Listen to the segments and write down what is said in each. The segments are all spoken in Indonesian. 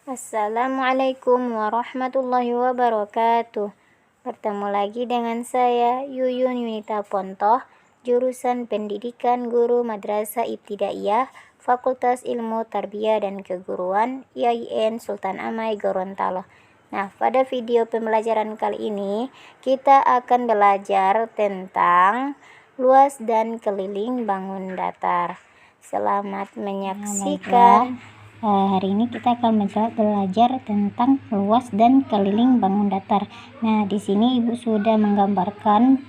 Assalamualaikum warahmatullahi wabarakatuh. Bertemu lagi dengan saya Yuyun Yunita Pontoh, jurusan Pendidikan Guru Madrasah Ibtidaiyah, Fakultas Ilmu Tarbiyah dan Keguruan, IAIN Sultan Amai Gorontalo. Nah, pada video pembelajaran kali ini kita akan belajar tentang luas dan keliling bangun datar. Selamat menyaksikan. Hari ini kita akan belajar tentang luas dan keliling bangun datar. Nah, di sini Ibu sudah menggambarkan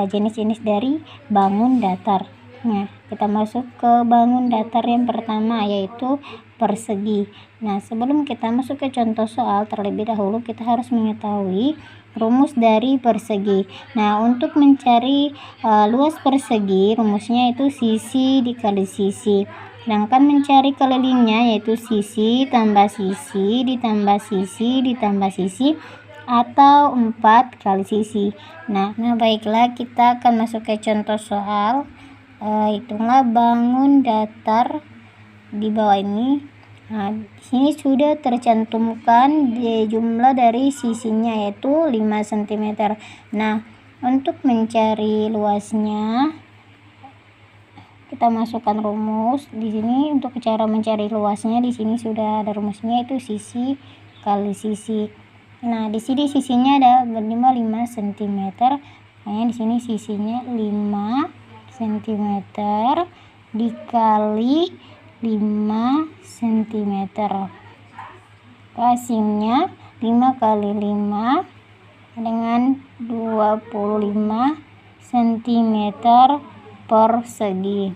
jenis-jenis dari bangun datar. Nah, kita masuk ke bangun datar yang pertama, yaitu persegi. Nah, sebelum kita masuk ke contoh soal, terlebih dahulu kita harus mengetahui rumus dari persegi. Nah, untuk mencari luas persegi, rumusnya itu sisi dikali sisi. Sedangkan mencari kelilingnya yaitu sisi ditambah sisi ditambah sisi atau 4 kali sisi. Nah, baiklah, kita akan masuk ke contoh soal. Hitunglah bangun datar di bawah ini. Nah, di sini sudah tercantumkan jumlah dari sisinya yaitu 5 cm. Nah, untuk mencari luasnya kita masukkan rumus di sini. Untuk cara mencari luasnya di sini sudah ada rumusnya, itu sisi kali sisi. Nah, di sini sisinya ada berjumlah 5 cm. Makanya di sini sisinya 5 cm dikali 5 cm. Hasilnya 5 kali 5 dengan 25 cm persegi.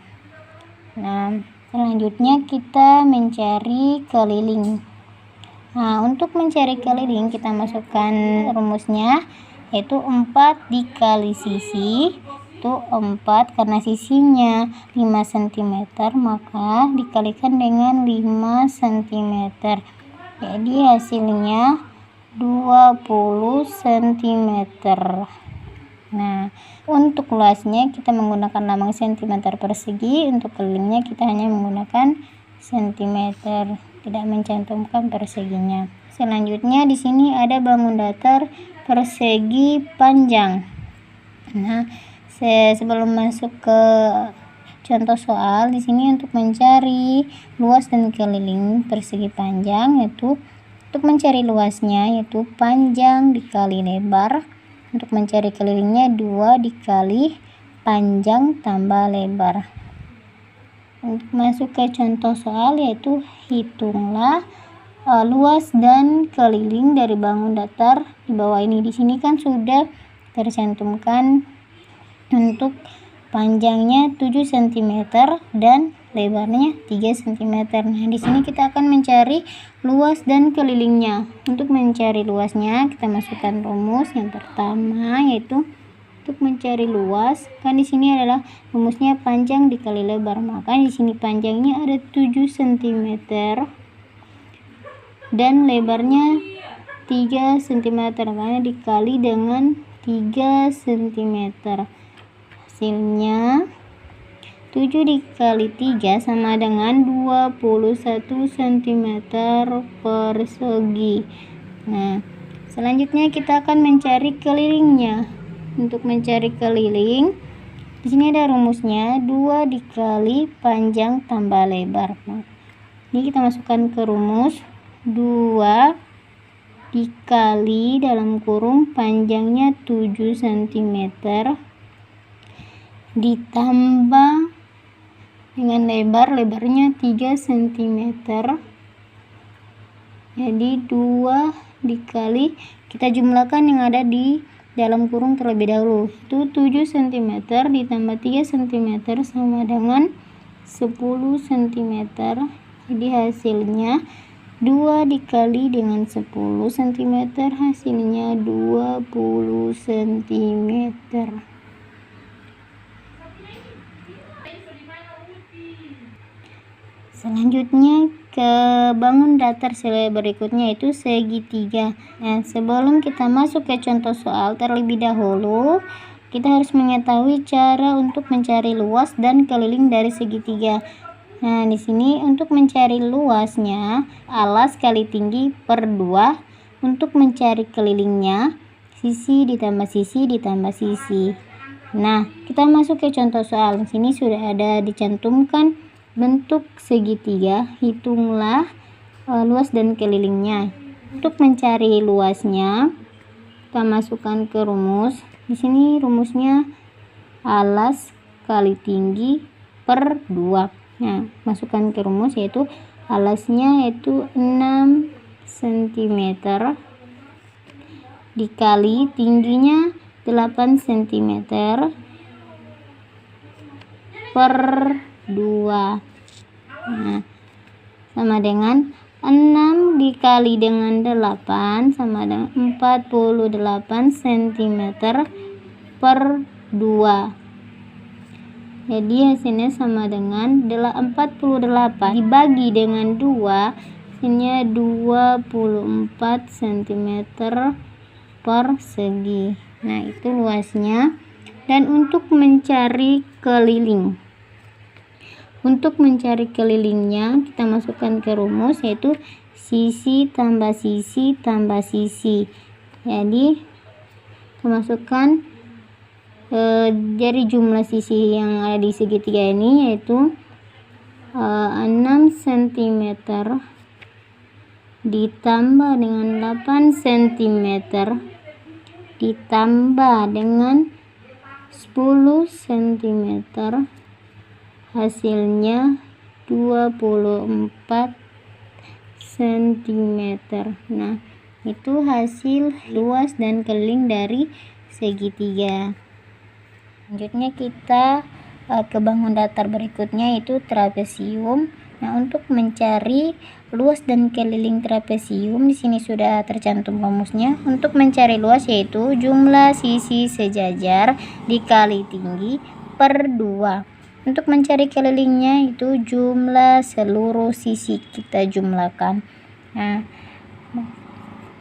Nah, selanjutnya kita mencari keliling. Nah, untuk mencari keliling kita masukkan rumusnya, yaitu 4 dikali sisi, itu 4 karena sisinya 5 cm, maka dikalikan dengan 5 cm. Jadi hasilnya 20 cm. Nah, untuk luasnya kita menggunakan lambang cm persegi, untuk kelilingnya kita hanya menggunakan cm, tidak mencantumkan perseginya. Selanjutnya di sini ada bangun datar persegi panjang. Nah, sebelum masuk ke contoh soal, di sini untuk mencari luas dan keliling persegi panjang, yaitu untuk mencari luasnya yaitu panjang dikali lebar. Untuk mencari kelilingnya 2 dikali panjang tambah lebar. Untuk masuk ke contoh soal, yaitu hitunglah luas dan keliling dari bangun datar di bawah ini. Di sini kan sudah tercantumkan untuk panjangnya 7 cm dan lebarnya 3 cm. Nah, di sini kita akan mencari luas dan kelilingnya. Untuk mencari luasnya kita masukkan rumus yang pertama, yaitu untuk mencari luas, kan di sini adalah rumusnya panjang dikali lebar, maka di sini panjangnya ada 7 cm dan lebarnya 3 cm, karena dikali dengan 3 cm. Hasilnya 7 dikali 3 sama dengan 21 cm persegi. Nah, selanjutnya kita akan mencari kelilingnya. Untuk mencari keliling, di sini ada rumusnya 2 dikali panjang tambah lebar. Nah, ini kita masukkan ke rumus 2 dikali dalam kurung panjangnya 7 cm ditambah dengan lebarnya 3 cm. Jadi 2 dikali, kita jumlahkan yang ada di dalam kurung terlebih dahulu, itu 7 cm ditambah 3 cm sama dengan 10 cm. Jadi hasilnya 2 dikali dengan 10 cm, hasilnya 20 cm. Selanjutnya ke bangun datar berikutnya, yaitu segitiga. Nah, sebelum kita masuk ke contoh soal, terlebih dahulu kita harus mengetahui cara untuk mencari luas dan keliling dari segitiga. Nah, di sini untuk mencari luasnya, alas kali tinggi per 2. Untuk mencari kelilingnya, sisi ditambah sisi ditambah sisi. Nah, kita masuk ke contoh soal. Di sini sudah ada dicantumkan bentuk segitiga. Hitunglah luas dan kelilingnya. Untuk mencari luasnya, kita masukkan ke rumus. Di sini rumusnya alas kali tinggi per 2. Nah, masukkan ke rumus yaitu alasnya yaitu 6 cm dikali tingginya 8 cm per 2. Nah, sama dengan 6 dikali dengan 8 sama dengan 48 cm per 2. Jadi hasilnya sama dengan 48 dibagi dengan 2, hasilnya 24 cm per segi. Nah, itu luasnya. Dan untuk mencari keliling, kita masukkan ke rumus yaitu sisi tambah sisi tambah sisi. Jadi kita masukkan dari jumlah sisi yang ada di segitiga ini yaitu 6 cm ditambah dengan 8 cm ditambah dengan 10 cm, hasilnya 24 cm. Nah, itu hasil luas dan keliling dari segitiga. Selanjutnya kita ke bangun datar berikutnya yaitu trapesium. Nah, untuk mencari luas dan keliling trapesium di sini sudah tercantum rumusnya. Untuk mencari luas yaitu jumlah sisi sejajar dikali tinggi per 2. Untuk mencari kelilingnya itu jumlah seluruh sisi kita jumlahkan. Nah,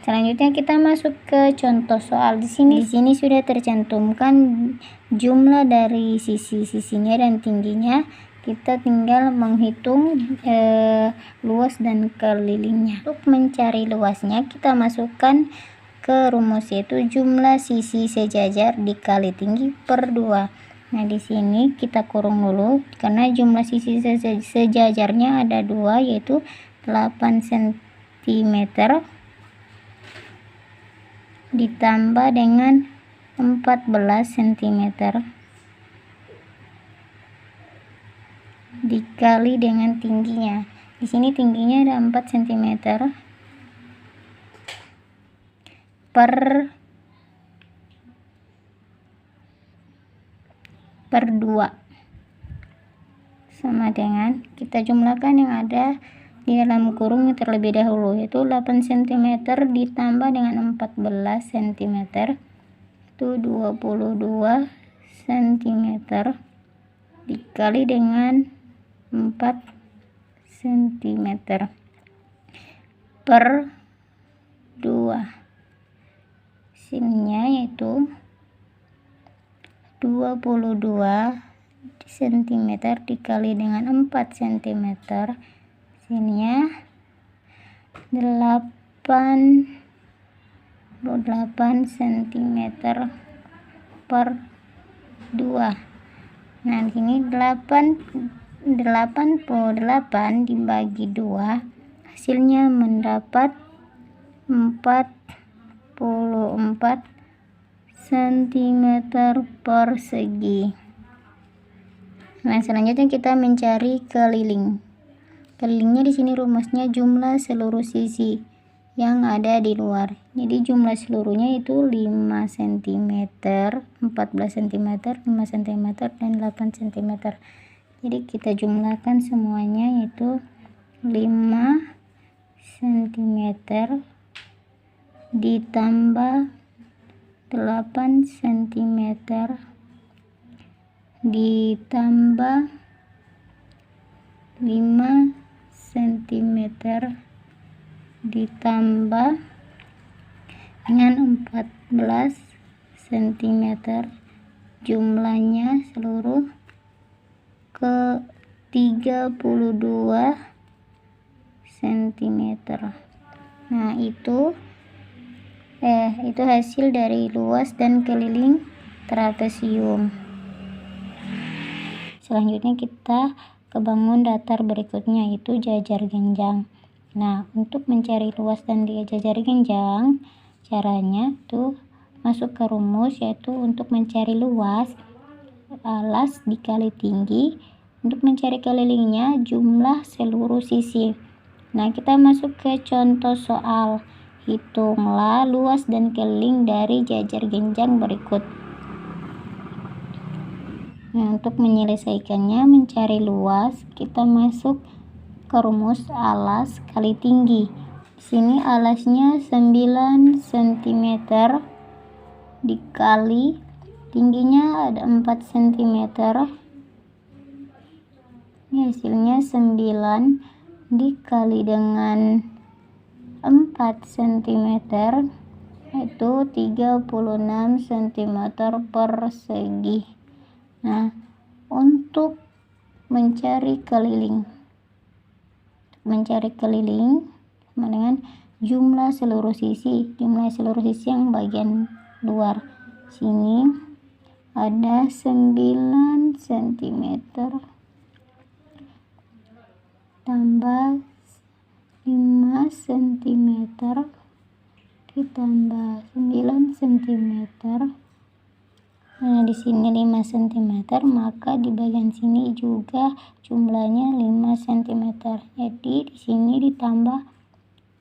selanjutnya kita masuk ke contoh soal. Di sini sudah tercantumkan jumlah dari sisi-sisinya dan tingginya. Kita tinggal menghitung luas dan kelilingnya. Untuk mencari luasnya, kita masukkan ke rumus yaitu jumlah sisi sejajar dikali tinggi per 2. Nah, di sini kita kurung dulu karena jumlah sisi sejajarnya ada 2 yaitu 8 cm ditambah dengan 14 cm dikali dengan tingginya. Di sini tingginya ada 4 cm per 2 sama dengan kita jumlahkan yang ada di dalam kurung terlebih dahulu yaitu 8 cm ditambah dengan 14 cm itu 22 cm dikali dengan 4 cm per 2, hasilnya yaitu 22 cm dikali dengan 4 cm, hasilnya 88 cm per 2. Nah, di sini 88 dibagi 2, hasilnya mendapat 44 cm per segi. Nah, selanjutnya kita mencari keliling. Kelilingnya di sini rumusnya jumlah seluruh sisi yang ada di luar. Jadi jumlah seluruhnya itu 5 cm, 14 cm, 5 cm, dan 8 cm. Jadi kita jumlahkan semuanya yaitu 5 cm ditambah 8 cm ditambah 5 cm ditambah dengan 14 cm, jumlahnya seluruh 32 cm. Nah, itu hasil dari luas dan keliling trapesium. Selanjutnya kita ke bangun datar berikutnya, yaitu jajar genjang. Nah, untuk mencari luas dan jajar genjang, caranya tuh masuk ke rumus, yaitu untuk mencari luas alas dikali tinggi, untuk mencari kelilingnya jumlah seluruh sisi. Nah, kita masuk ke contoh soal. Hitunglah luas dan keliling dari jajar genjang berikut. Nah, untuk menyelesaikannya, mencari luas, kita masuk ke rumus alas kali tinggi. Di sini alasnya 9 cm dikali tingginya ada 4 cm. Ini hasilnya 9 dikali dengan 4 cm, yaitu 36 cm persegi. Nah, untuk mencari keliling sama dengan jumlah seluruh sisi yang bagian luar. Sini ada 9 cm tambah 5 cm ditambah 9 cm. Nah, di sini 5 cm, maka di bagian sini juga jumlahnya 5 cm. Jadi di sini ditambah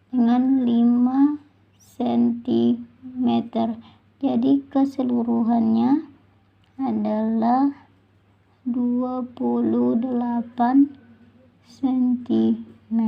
dengan 5 cm. Jadi keseluruhannya adalah 28 cm.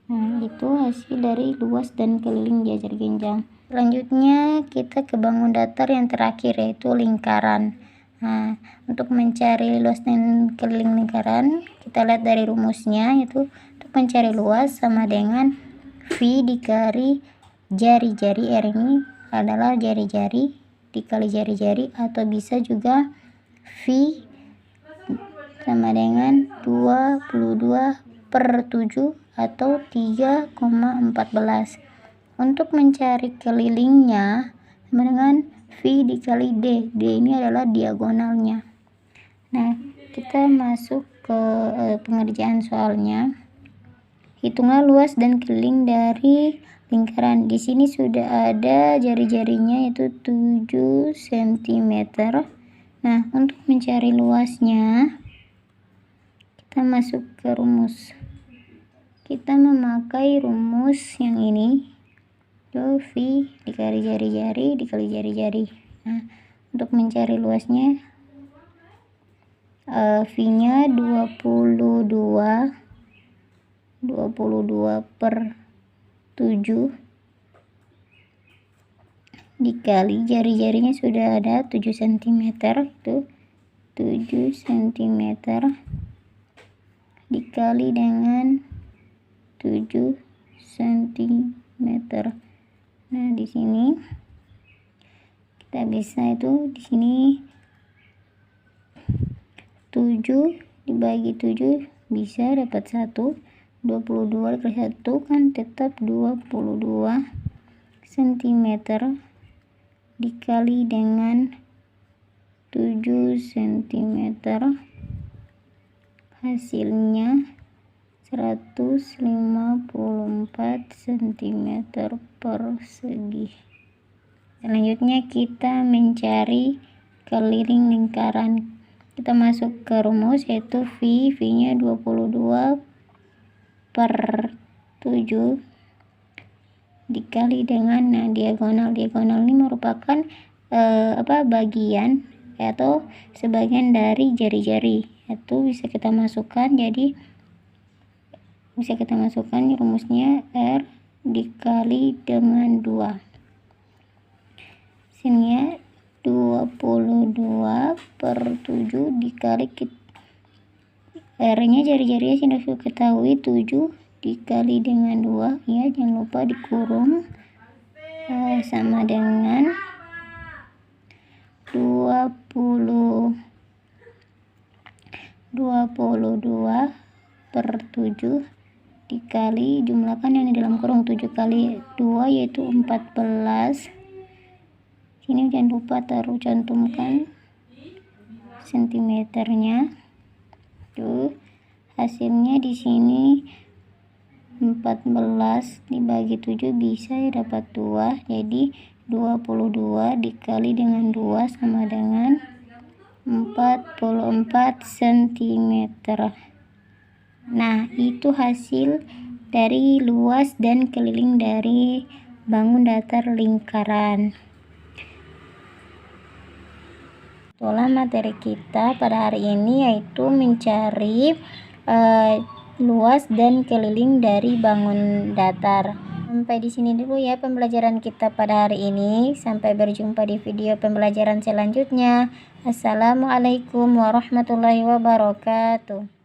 Nah, itu hasil dari luas dan keliling jajar genjang. Selanjutnya kita ke bangun datar yang terakhir, yaitu lingkaran. Nah, untuk mencari luas dan keliling lingkaran, kita lihat dari rumusnya, yaitu untuk mencari luas sama dengan V dikali jari-jari. R ini adalah jari-jari dikali jari-jari, atau bisa juga V sama dengan 22/7 atau 3,14. Untuk mencari kelilingnya sama dengan V dikali D. D ini adalah diagonalnya. Nah, kita masuk ke pengerjaan soalnya. Hitunglah luas dan keliling dari lingkaran. Di sini sudah ada jari-jarinya, yaitu 7 cm. Nah, untuk mencari luasnya, kita masuk ke rumus. Kita memakai rumus yang ini, V dikali jari-jari dikali jari-jari. Nah, untuk mencari luasnya, V-nya 22/7 dikali jari-jarinya sudah ada 7 cm, itu 7 cm dikali dengan 7 cm. Nah, di sini kita bisa di sini 7 dibagi 7 bisa dapat 1. 22 dikali 1 kan tetap 22 cm dikali dengan 7 cm, hasilnya 154 cm persegi. Selanjutnya kita mencari keliling lingkaran. Kita masuk ke rumus, yaitu V-nya 22/7 dikali dengan diagonal. Diagonal ini merupakan bagian atau sebagian dari jari-jari. Itu bisa kita masukkan, jadi bisa kita masukkan rumusnya R dikali dengan 2. Sini 22/7 dikali R-nya jari-jarinya sudah kita ketahui 7 dikali dengan 2, ya jangan lupa dikurung, sama dengan 20 22/7 dikali jumlahkan yang di dalam kurung 7 kali 2 yaitu 14. Sini jangan lupa cantumkan sentimeternya. Tuh, hasilnya di sini 14 dibagi 7 bisa ya dapat 2. Jadi 22 dikali dengan 2 sama dengan 44 cm. Nah, itu hasil dari luas dan keliling dari bangun datar lingkaran. Itulah materi kita pada hari ini, yaitu mencari luas dan keliling dari bangun datar. Sampai di sini dulu ya pembelajaran kita pada hari ini. Sampai berjumpa di video pembelajaran selanjutnya. Assalamualaikum warahmatullahi wabarakatuh.